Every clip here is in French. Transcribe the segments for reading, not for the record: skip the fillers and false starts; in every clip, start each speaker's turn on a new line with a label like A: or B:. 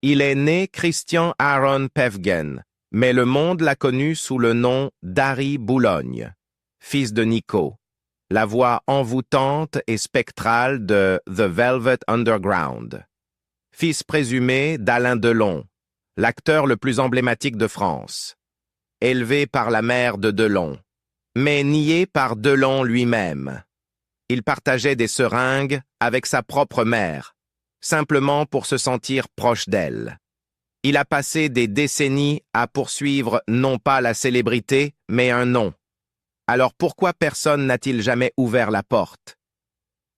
A: Il est né Christian Aaron Pevgen, mais le monde l'a connu sous le nom d'Harry Boulogne, fils de Nico, la voix envoûtante et spectrale de The Velvet Underground. Fils présumé d'Alain Delon, l'acteur le plus emblématique de France. Élevé par la mère de Delon, mais nié par Delon lui-même. Il partageait des seringues avec sa propre mère, simplement pour se sentir proche d'elle. Il a passé des décennies à poursuivre non pas la célébrité, mais un nom. Alors pourquoi personne n'a-t-il jamais ouvert la porte?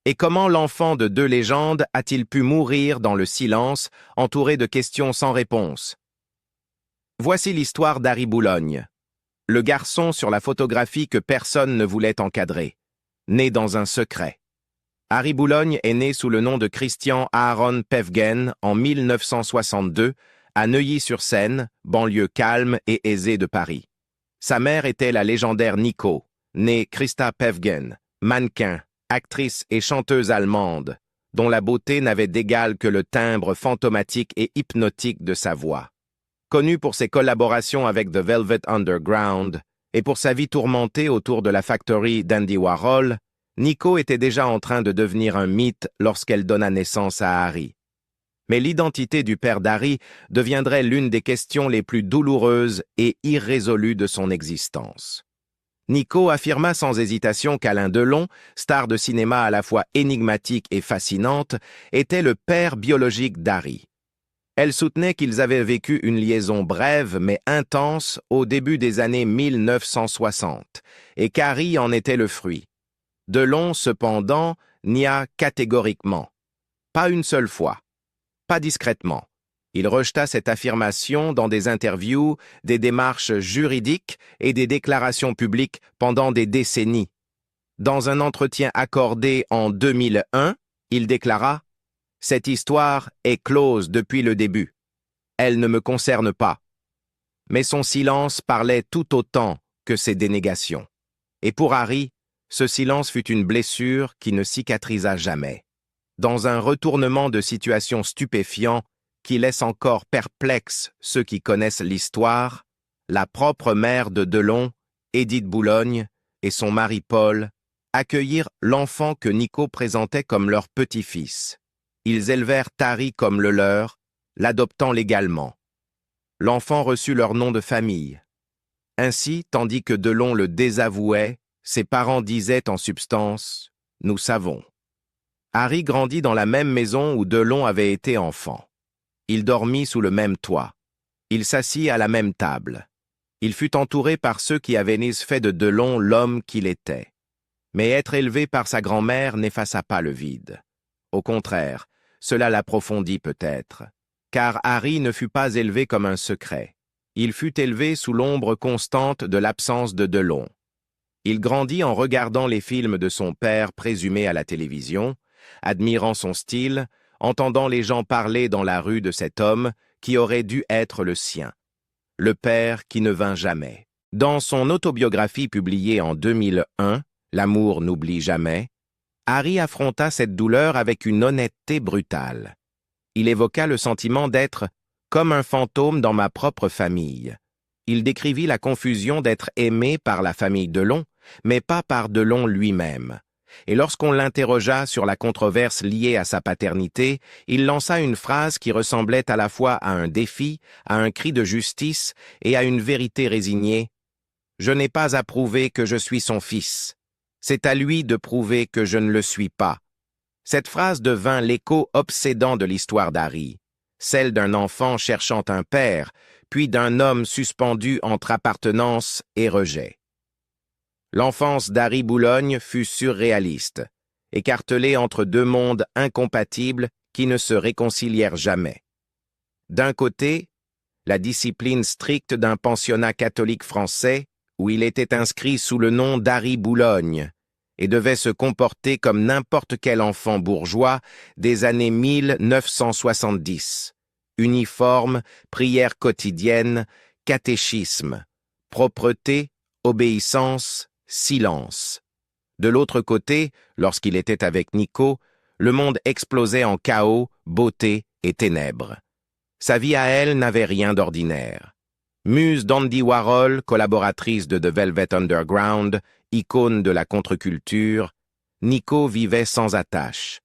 A: Et comment l'enfant de deux légendes a-t-il pu mourir dans le silence, entouré de questions sans réponse? Voici l'histoire d'Harry Boulogne, le garçon sur la photographie que personne ne voulait encadrer, né dans un secret. Harry Boulogne est né sous le nom de Christian Aaron Pevgen en 1962 à Neuilly-sur-Seine, banlieue calme et aisée de Paris. Sa mère était la légendaire Nico, née Christa Pevgen, mannequin, actrice et chanteuse allemande, dont la beauté n'avait d'égal que le timbre fantomatique et hypnotique de sa voix. Connue pour ses collaborations avec The Velvet Underground et pour sa vie tourmentée autour de la factory d'Andy Warhol, Nico était déjà en train de devenir un mythe lorsqu'elle donna naissance à Harry. Mais l'identité du père d'Harry deviendrait l'une des questions les plus douloureuses et irrésolues de son existence. Nico affirma sans hésitation qu'Alain Delon, star de cinéma à la fois énigmatique et fascinante, était le père biologique d'Harry. Elle soutenait qu'ils avaient vécu une liaison brève mais intense au début des années 1960 et qu'Harry en était le fruit. Delon, cependant, nia catégoriquement. Pas une seule fois. Pas discrètement. Il rejeta cette affirmation dans des interviews, des démarches juridiques et des déclarations publiques pendant des décennies. Dans un entretien accordé en 2001, il déclara « Cette histoire est close depuis le début. Elle ne me concerne pas. » Mais son silence parlait tout autant que ses dénégations. Et pour Harry, ce silence fut une blessure qui ne cicatrisa jamais. Dans un retournement de situation stupéfiant qui laisse encore perplexes ceux qui connaissent l'histoire, la propre mère de Delon, Édith Boulogne, et son mari Paul accueillirent l'enfant que Nico présentait comme leur petit-fils. Ils élevèrent Harry comme le leur, l'adoptant légalement. L'enfant reçut leur nom de famille. Ainsi, tandis que Delon le désavouait, ses parents disaient en substance « Nous savons ». Harry grandit dans la même maison où Delon avait été enfant. Il dormit sous le même toit. Il s'assit à la même table. Il fut entouré par ceux qui avaient fait de Delon l'homme qu'il était. Mais être élevé par sa grand-mère n'effaça pas le vide. Au contraire, cela l'approfondit peut-être, car Harry ne fut pas élevé comme un secret. Il fut élevé sous l'ombre constante de l'absence de Delon. Il grandit en regardant les films de son père présumé à la télévision, admirant son style, entendant les gens parler dans la rue de cet homme qui aurait dû être le sien, le père qui ne vint jamais. Dans son autobiographie publiée en 2001, L'amour n'oublie jamais, Harry affronta cette douleur avec une honnêteté brutale. Il évoqua le sentiment d'être comme un fantôme dans ma propre famille. Il décrivit la confusion d'être aimé par la famille Delon, mais pas par Delon lui-même. Et lorsqu'on l'interrogea sur la controverse liée à sa paternité, il lança une phrase qui ressemblait à la fois à un défi, à un cri de justice et à une vérité résignée. « Je n'ai pas à prouver que je suis son fils. C'est à lui de prouver que je ne le suis pas. » Cette phrase devint l'écho obsédant de l'histoire d'Harry, celle d'un enfant cherchant un père, puis d'un homme suspendu entre appartenance et rejet. L'enfance d'Harry Boulogne fut surréaliste, écartelée entre deux mondes incompatibles qui ne se réconcilièrent jamais. D'un côté, la discipline stricte d'un pensionnat catholique français où il était inscrit sous le nom d'Harry Boulogne et devait se comporter comme n'importe quel enfant bourgeois des années 1970. Uniforme, prière quotidienne, catéchisme, propreté, obéissance, silence. De l'autre côté, lorsqu'il était avec Nico, le monde explosait en chaos, beauté et ténèbres. Sa vie à elle n'avait rien d'ordinaire. Muse d'Andy Warhol, collaboratrice de The Velvet Underground, icône de la contre-culture, Nico vivait sans attache.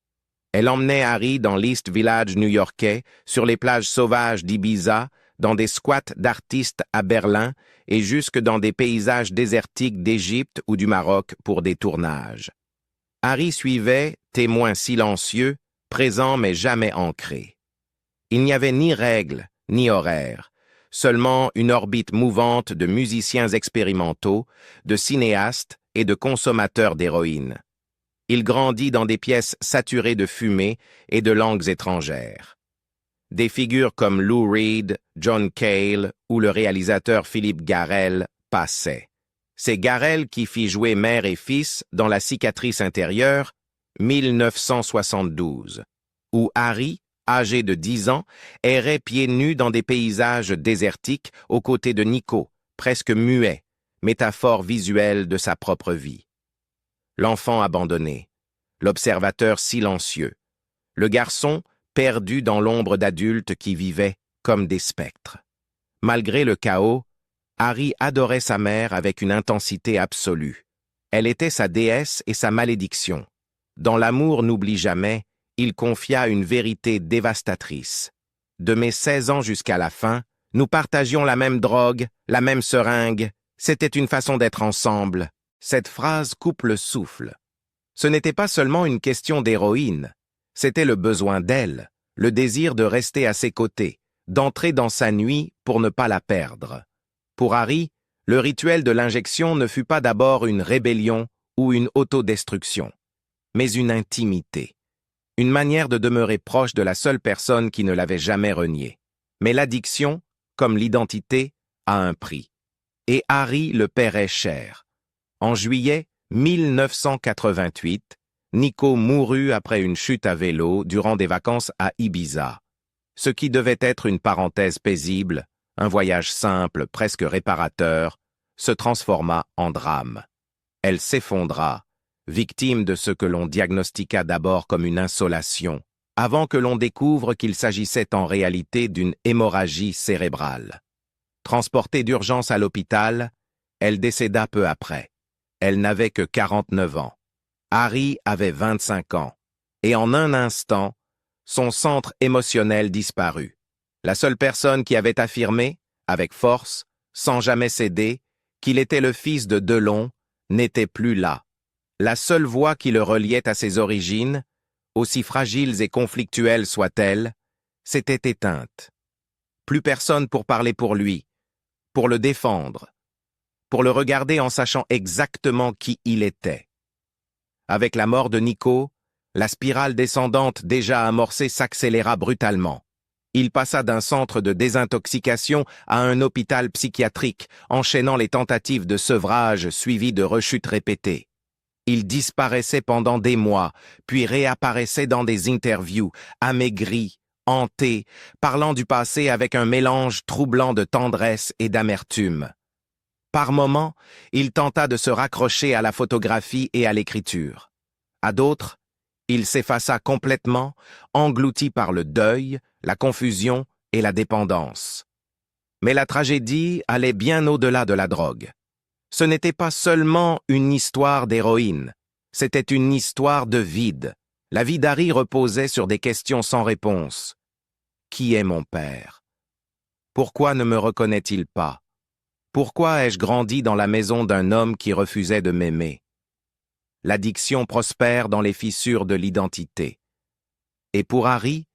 A: Elle emmenait Harry dans l'East Village new-yorkais, sur les plages sauvages d'Ibiza, dans des squats d'artistes à Berlin et jusque dans des paysages désertiques d'Égypte ou du Maroc pour des tournages. Harry suivait, témoin silencieux, présent mais jamais ancré. Il n'y avait ni règles, ni horaires, seulement une orbite mouvante de musiciens expérimentaux, de cinéastes et de consommateurs d'héroïne. Il grandit dans des pièces saturées de fumée et de langues étrangères. Des figures comme Lou Reed, John Cale ou le réalisateur Philippe Garrel passaient. C'est Garrel qui fit jouer mère et fils dans La cicatrice intérieure, 1972, où Harry, âgé de 10 ans, errait pieds nus dans des paysages désertiques aux côtés de Nico, presque muet, métaphore visuelle de sa propre vie. L'enfant abandonné, l'observateur silencieux, le garçon perdu dans l'ombre d'adultes qui vivaient comme des spectres. Malgré le chaos, Harry adorait sa mère avec une intensité absolue. Elle était sa déesse et sa malédiction. Dans L'amour n'oublie jamais, il confia une vérité dévastatrice. De mes 16 ans jusqu'à la fin, nous partagions la même drogue, la même seringue, c'était une façon d'être ensemble. Cette phrase coupe le souffle. Ce n'était pas seulement une question d'héroïne, c'était le besoin d'elle, le désir de rester à ses côtés, d'entrer dans sa nuit pour ne pas la perdre. Pour Harry, le rituel de l'injection ne fut pas d'abord une rébellion ou une autodestruction, mais une intimité, une manière de demeurer proche de la seule personne qui ne l'avait jamais renié. Mais l'addiction, comme l'identité, a un prix. Et Harry le paierait cher. En juillet 1988, Nico mourut après une chute à vélo durant des vacances à Ibiza. Ce qui devait être une parenthèse paisible, un voyage simple, presque réparateur, se transforma en drame. Elle s'effondra, victime de ce que l'on diagnostiqua d'abord comme une insolation, avant que l'on découvre qu'il s'agissait en réalité d'une hémorragie cérébrale. Transportée d'urgence à l'hôpital, elle décéda peu après. Elle n'avait que 49 ans. Harry avait 25 ans. Et en un instant, son centre émotionnel disparut. La seule personne qui avait affirmé, avec force, sans jamais céder, qu'il était le fils de Delon, n'était plus là. La seule voix qui le reliait à ses origines, aussi fragiles et conflictuelles soient-elles, s'était éteinte. Plus personne pour parler pour lui, pour le défendre, pour le regarder en sachant exactement qui il était. Avec la mort de Nico, la spirale descendante déjà amorcée s'accéléra brutalement. Il passa d'un centre de désintoxication à un hôpital psychiatrique, enchaînant les tentatives de sevrage suivies de rechutes répétées. Il disparaissait pendant des mois, puis réapparaissait dans des interviews, amaigri, hanté, parlant du passé avec un mélange troublant de tendresse et d'amertume. Par moments, il tenta de se raccrocher à la photographie et à l'écriture. À d'autres, il s'effaça complètement, englouti par le deuil, la confusion et la dépendance. Mais la tragédie allait bien au-delà de la drogue. Ce n'était pas seulement une histoire d'héroïne, c'était une histoire de vide. La vie d'Harry reposait sur des questions sans réponse. Qui est mon père? Pourquoi ne me reconnaît-il pas? Pourquoi ai-je grandi dans la maison d'un homme qui refusait de m'aimer? L'addiction prospère dans les fissures de l'identité. Et pour Harry,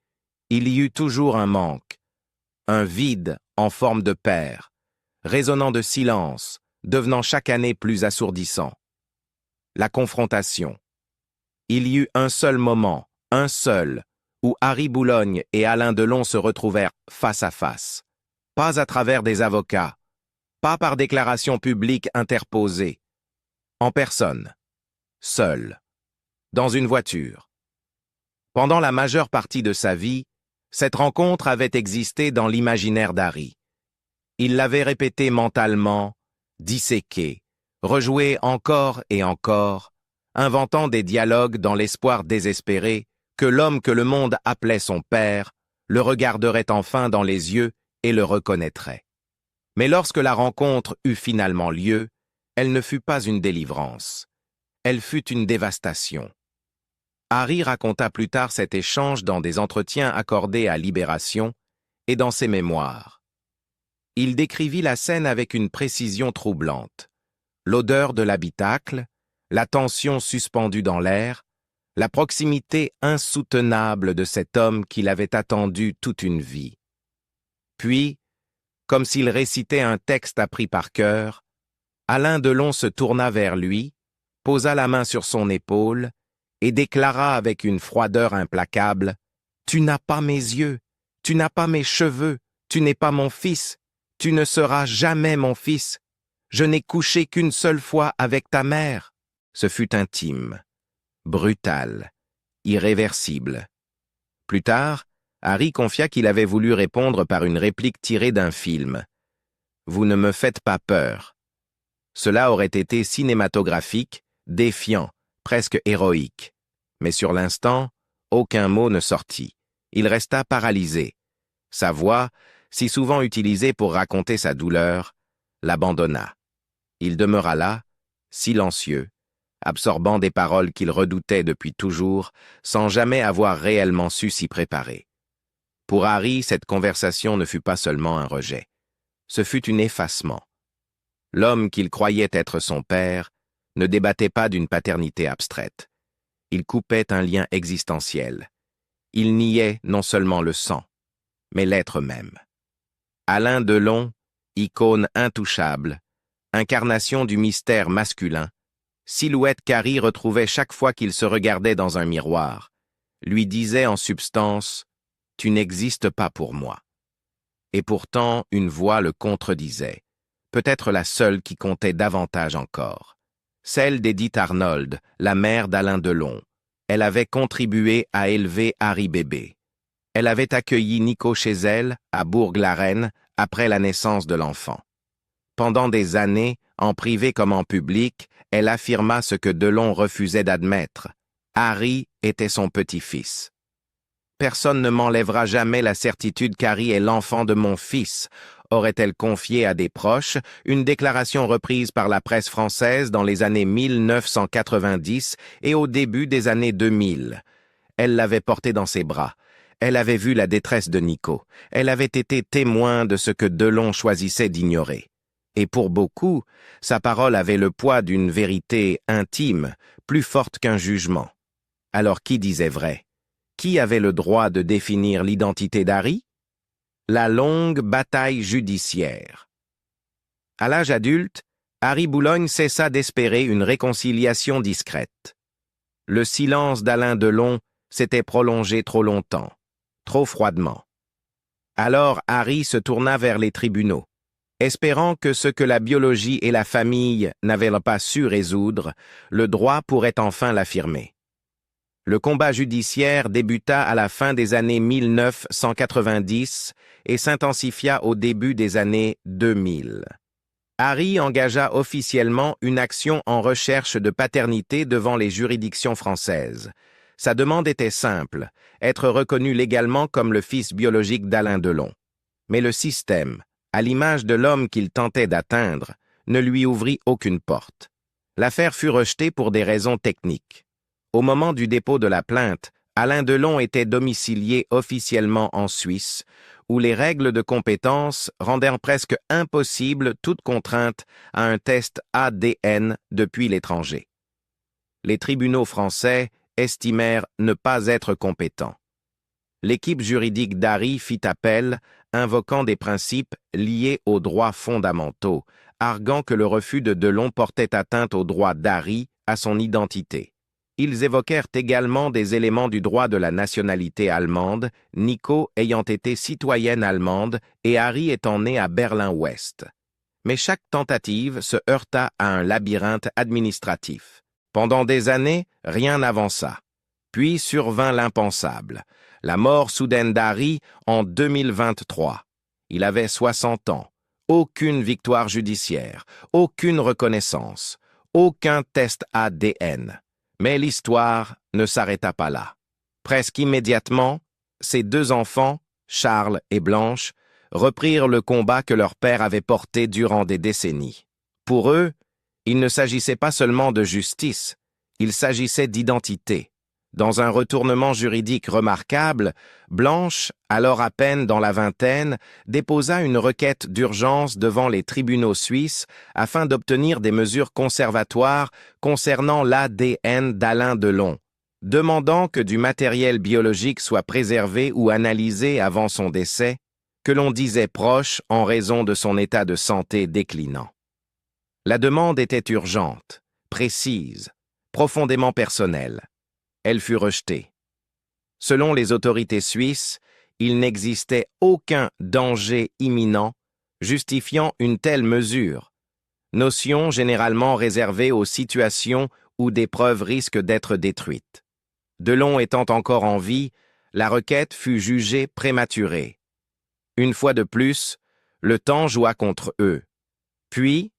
A: il y eut toujours un manque, un vide en forme de père, résonnant de silence, devenant chaque année plus assourdissant. La confrontation. Il y eut un seul moment, un seul, où Harry Boulogne et Alain Delon se retrouvèrent face à face. Pas à travers des avocats, pas par déclaration publique interposée, en personne, seul, dans une voiture. Pendant la majeure partie de sa vie, cette rencontre avait existé dans l'imaginaire d'Harry. Il l'avait répétée mentalement, disséquée, rejouée encore et encore, inventant des dialogues dans l'espoir désespéré que l'homme que le monde appelait son père le regarderait enfin dans les yeux et le reconnaîtrait. Mais lorsque la rencontre eut finalement lieu, elle ne fut pas une délivrance. Elle fut une dévastation. Harry raconta plus tard cet échange dans des entretiens accordés à Libération et dans ses mémoires. Il décrivit la scène avec une précision troublante. L'odeur de l'habitacle, la tension suspendue dans l'air, la proximité insoutenable de cet homme qu'il avait attendu toute une vie. Puis, comme s'il récitait un texte appris par cœur, Alain Delon se tourna vers lui, posa la main sur son épaule et déclara avec une froideur implacable « Tu n'as pas mes yeux, tu n'as pas mes cheveux, tu n'es pas mon fils, tu ne seras jamais mon fils. Je n'ai couché qu'une seule fois avec ta mère. » Ce fut intime, brutal, irréversible. Plus tard, Harry confia qu'il avait voulu répondre par une réplique tirée d'un film. « Vous ne me faites pas peur. » Cela aurait été cinématographique, défiant, presque héroïque. Mais sur l'instant, aucun mot ne sortit. Il resta paralysé. Sa voix, si souvent utilisée pour raconter sa douleur, l'abandonna. Il demeura là, silencieux, absorbant des paroles qu'il redoutait depuis toujours, sans jamais avoir réellement su s'y préparer. Pour Harry, cette conversation ne fut pas seulement un rejet. Ce fut un effacement. L'homme qu'il croyait être son père ne débattait pas d'une paternité abstraite. Il coupait un lien existentiel. Il niait non seulement le sang, mais l'être même. Alain Delon, icône intouchable, incarnation du mystère masculin, silhouette qu'Harry retrouvait chaque fois qu'il se regardait dans un miroir, lui disait en substance « Tu n'existes pas pour moi ». Et pourtant, une voix le contredisait, peut-être la seule qui comptait davantage encore. Celle d'Edith Arnold, la mère d'Alain Delon. Elle avait contribué à élever Harry bébé. Elle avait accueilli Nico chez elle, à Bourg-la-Reine, après la naissance de l'enfant. Pendant des années, en privé comme en public, elle affirma ce que Delon refusait d'admettre. Harry était son petit-fils. Personne ne m'enlèvera jamais la certitude qu'Harry est l'enfant de mon fils, aurait-elle confié à des proches, une déclaration reprise par la presse française dans les années 1990 et au début des années 2000. Elle l'avait porté dans ses bras. Elle avait vu la détresse de Nico. Elle avait été témoin de ce que Delon choisissait d'ignorer. Et pour beaucoup, sa parole avait le poids d'une vérité intime, plus forte qu'un jugement. Alors qui disait vrai? Qui avait le droit de définir l'identité d'Harry? La longue bataille judiciaire. À l'âge adulte, Harry Boulogne cessa d'espérer une réconciliation discrète. Le silence d'Alain Delon s'était prolongé trop longtemps, trop froidement. Alors Harry se tourna vers les tribunaux, espérant que ce que la biologie et la famille n'avaient pas su résoudre, le droit pourrait enfin l'affirmer. Le combat judiciaire débuta à la fin des années 1990 et s'intensifia au début des années 2000. Harry engagea officiellement une action en recherche de paternité devant les juridictions françaises. Sa demande était simple, être reconnu légalement comme le fils biologique d'Alain Delon. Mais le système, à l'image de l'homme qu'il tentait d'atteindre, ne lui ouvrit aucune porte. L'affaire fut rejetée pour des raisons techniques. Au moment du dépôt de la plainte, Alain Delon était domicilié officiellement en Suisse, où les règles de compétence rendaient presque impossible toute contrainte à un test ADN depuis l'étranger. Les tribunaux français estimèrent ne pas être compétents. L'équipe juridique d'Harry fit appel, invoquant des principes liés aux droits fondamentaux, arguant que le refus de Delon portait atteinte au droit d'Harry à son identité. Ils évoquèrent également des éléments du droit de la nationalité allemande, Nico ayant été citoyenne allemande et Harry étant né à Berlin-Ouest. Mais chaque tentative se heurta à un labyrinthe administratif. Pendant des années, rien n'avança. Puis survint l'impensable, la mort soudaine d'Harry en 2023. Il avait 60 ans, aucune victoire judiciaire, aucune reconnaissance, aucun test ADN. Mais l'histoire ne s'arrêta pas là. Presque immédiatement, ses deux enfants, Charles et Blanche, reprirent le combat que leur père avait porté durant des décennies. Pour eux, il ne s'agissait pas seulement de justice, il s'agissait d'identité. Dans un retournement juridique remarquable, Blanche, alors à peine dans la vingtaine, déposa une requête d'urgence devant les tribunaux suisses afin d'obtenir des mesures conservatoires concernant l'ADN d'Alain Delon, demandant que du matériel biologique soit préservé ou analysé avant son décès, que l'on disait proche en raison de son état de santé déclinant. La demande était urgente, précise, profondément personnelle. Elle fut rejetée. Selon les autorités suisses, il n'existait aucun danger imminent justifiant une telle mesure, notion généralement réservée aux situations où des preuves risquent d'être détruites. Delon étant encore en vie, la requête fut jugée prématurée. Une fois de plus, le temps joua contre eux. Puis,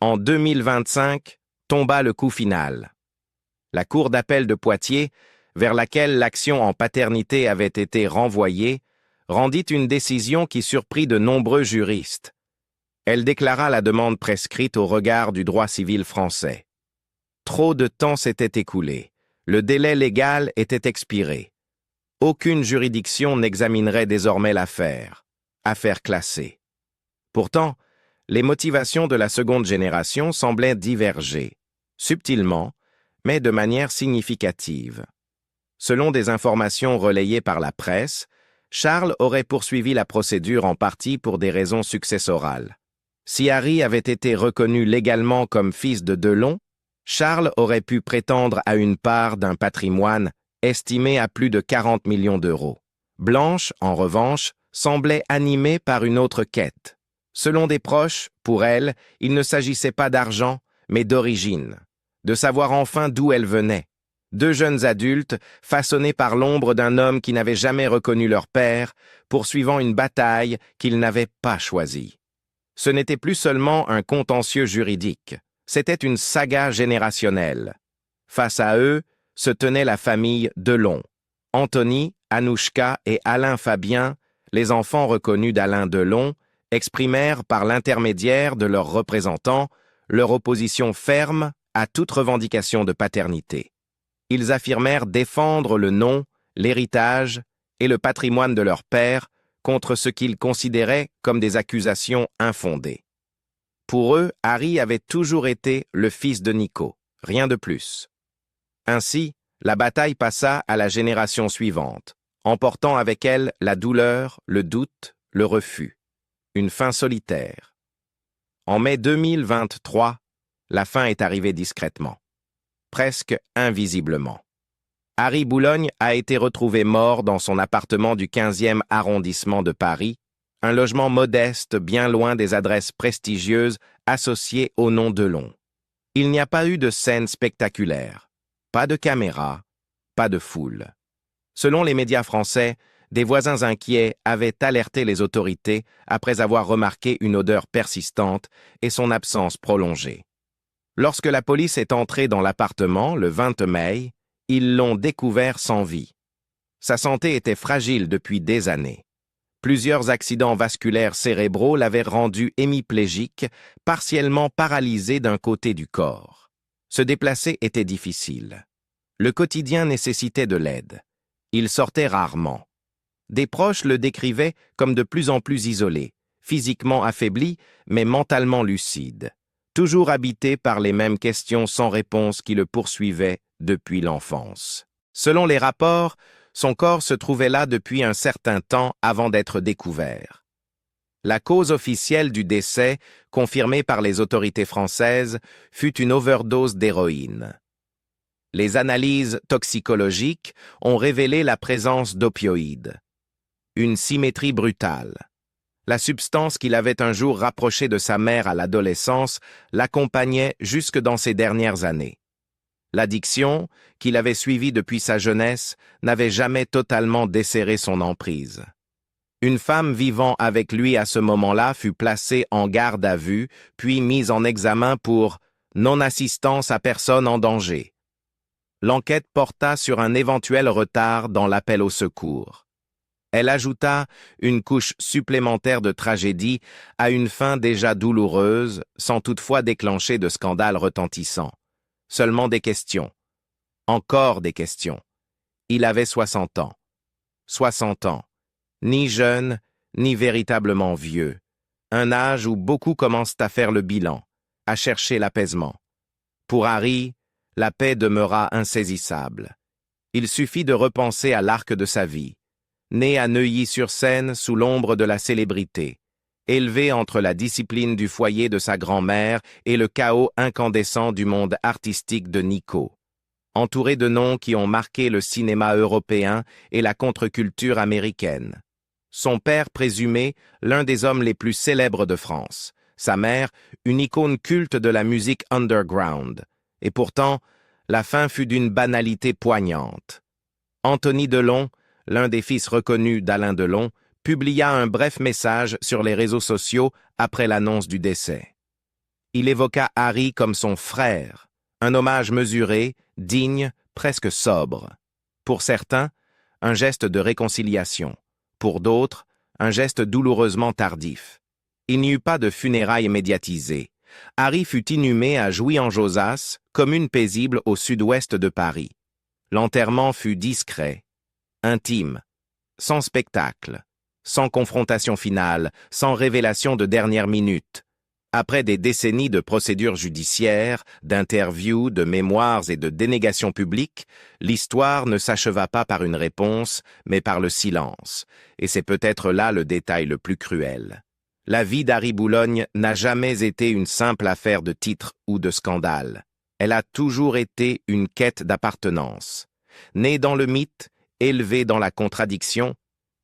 A: en 2025, tomba le coup final. La Cour d'appel de Poitiers, vers laquelle l'action en paternité avait été renvoyée, rendit une décision qui surprit de nombreux juristes. Elle déclara la demande prescrite au regard du droit civil français. Trop de temps s'était écoulé. Le délai légal était expiré. Aucune juridiction n'examinerait désormais l'affaire. Affaire classée. Pourtant, les motivations de la seconde génération semblaient diverger, subtilement, mais de manière significative. Selon des informations relayées par la presse, Charles aurait poursuivi la procédure en partie pour des raisons successorales. Si Harry avait été reconnu légalement comme fils de Delon, Charles aurait pu prétendre à une part d'un patrimoine estimé à plus de 40 millions d'euros. Blanche, en revanche, semblait animée par une autre quête. Selon des proches, pour elle, il ne s'agissait pas d'argent, mais d'origine. De savoir enfin d'où elle venait. Deux jeunes adultes, façonnés par l'ombre d'un homme qui n'avait jamais reconnu leur père, poursuivant une bataille qu'ils n'avaient pas choisie. Ce n'était plus seulement un contentieux juridique, c'était une saga générationnelle. Face à eux se tenait la famille Delon. Anthony, Anouchka et Alain Fabien, les enfants reconnus d'Alain Delon, exprimèrent par l'intermédiaire de leurs représentants leur opposition ferme à toute revendication de paternité. Ils affirmèrent défendre le nom, l'héritage et le patrimoine de leur père contre ce qu'ils considéraient comme des accusations infondées. Pour eux, Harry avait toujours été le fils de Nico, rien de plus. Ainsi, la bataille passa à la génération suivante, emportant avec elle la douleur, le doute, le refus. Une fin solitaire. En mai 2023, la fin est arrivée discrètement, presque invisiblement. Harry Boulogne a été retrouvé mort dans son appartement du 15e arrondissement de Paris, un logement modeste bien loin des adresses prestigieuses associées au nom Delon. Il n'y a pas eu de scène spectaculaire, pas de caméra, pas de foule. Selon les médias français, des voisins inquiets avaient alerté les autorités après avoir remarqué une odeur persistante et son absence prolongée. Lorsque la police est entrée dans l'appartement le 20 mai, ils l'ont découvert sans vie. Sa santé était fragile depuis des années. Plusieurs accidents vasculaires cérébraux l'avaient rendu hémiplégique, partiellement paralysé d'un côté du corps. Se déplacer était difficile. Le quotidien nécessitait de l'aide. Il sortait rarement. Des proches le décrivaient comme de plus en plus isolé, physiquement affaibli, mais mentalement lucide, toujours habité par les mêmes questions sans réponse qui le poursuivaient depuis l'enfance. Selon les rapports, son corps se trouvait là depuis un certain temps avant d'être découvert. La cause officielle du décès, confirmée par les autorités françaises, fut une overdose d'héroïne. Les analyses toxicologiques ont révélé la présence d'opioïdes. Une symétrie brutale. La substance qu'il avait un jour rapprochée de sa mère à l'adolescence l'accompagnait jusque dans ses dernières années. L'addiction, qu'il avait suivie depuis sa jeunesse, n'avait jamais totalement desserré son emprise. Une femme vivant avec lui à ce moment-là fut placée en garde à vue, puis mise en examen pour non-assistance à personne en danger. L'enquête porta sur un éventuel retard dans l'appel au secours. Elle ajouta une couche supplémentaire de tragédie à une fin déjà douloureuse, sans toutefois déclencher de scandale retentissant. Seulement des questions. Encore des questions. Il avait 60 ans. 60 ans. Ni jeune, ni véritablement vieux. Un âge où beaucoup commencent à faire le bilan, à chercher l'apaisement. Pour Harry, la paix demeura insaisissable. Il suffit de repenser à l'arc de sa vie. Né à Neuilly-sur-Seine sous l'ombre de la célébrité, élevé entre la discipline du foyer de sa grand-mère et le chaos incandescent du monde artistique de Nico, entouré de noms qui ont marqué le cinéma européen et la contre-culture américaine. Son père présumé, l'un des hommes les plus célèbres de France, sa mère, une icône culte de la musique underground. Et pourtant, la fin fut d'une banalité poignante. Anthony Delon, l'un des fils reconnus d'Alain Delon, publia un bref message sur les réseaux sociaux après l'annonce du décès. Il évoqua Harry comme son frère, un hommage mesuré, digne, presque sobre. Pour certains, un geste de réconciliation. Pour d'autres, un geste douloureusement tardif. Il n'y eut pas de funérailles médiatisées. Harry fut inhumé à Jouy-en-Josas, commune paisible au sud-ouest de Paris. L'enterrement fut discret, intime, sans spectacle, sans confrontation finale, sans révélation de dernière minute. Après des décennies de procédures judiciaires, d'interviews, de mémoires et de dénégations publiques, l'histoire ne s'acheva pas par une réponse, mais par le silence. Et c'est peut-être là le détail le plus cruel. La vie d'Harry Boulogne n'a jamais été une simple affaire de titre ou de scandale. Elle a toujours été une quête d'appartenance. Né dans le mythe, élevé dans la contradiction,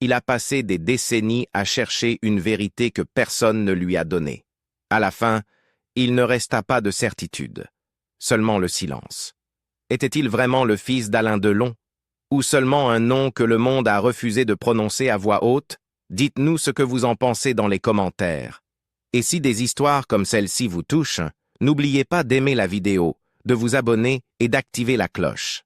A: il a passé des décennies à chercher une vérité que personne ne lui a donnée. À la fin, il ne resta pas de certitude, seulement le silence. Était-il vraiment le fils d'Alain Delon? Ou seulement un nom que le monde a refusé de prononcer à voix haute? Dites-nous ce que vous en pensez dans les commentaires. Et si des histoires comme celle-ci vous touchent, n'oubliez pas d'aimer la vidéo, de vous abonner et d'activer la cloche.